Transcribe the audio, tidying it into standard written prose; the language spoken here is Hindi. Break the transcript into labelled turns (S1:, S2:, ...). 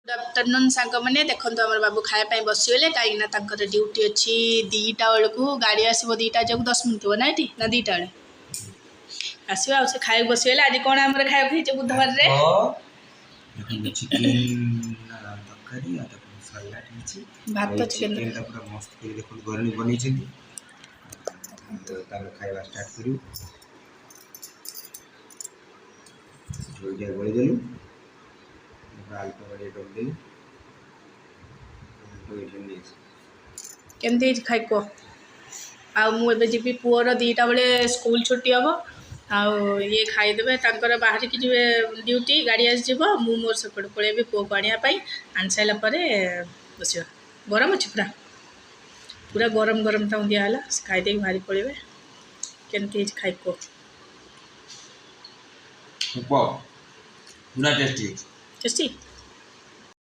S1: गुड आफ्टरनून सांग मैंने देखो आम बाबू खायापी बसीगले कहीं ड्यूटी अच्छी 2टा बेलू गाड़ी आसो 2टा जो 10 मिनट थो ना ये ना 2टा बेले आसो आ खाया बसीगले आज कौन आम खाया बुधवार भात चिकेन
S2: मस्त गरम बन खाଇବା स्टार्ट करू झोलटिया गलीदेलु अल्प गड़े रखदेलु
S1: केमती खाई कह आबे जी पुअर 2टा बेले स्कूल छुट्टी हम आउ ये खाईदे तर बाहर की जी ड्यूटी गाड़ी आसो मु मोर सेपटे पलैबी पुओ को आने आनी सारापर बस गरम अच्छे पूरा पूरा गरम गरम तक दिहला खाईदे बाहरी पलैबे केमती खाई कह
S2: पूरा टेस्टी
S1: टेस्टी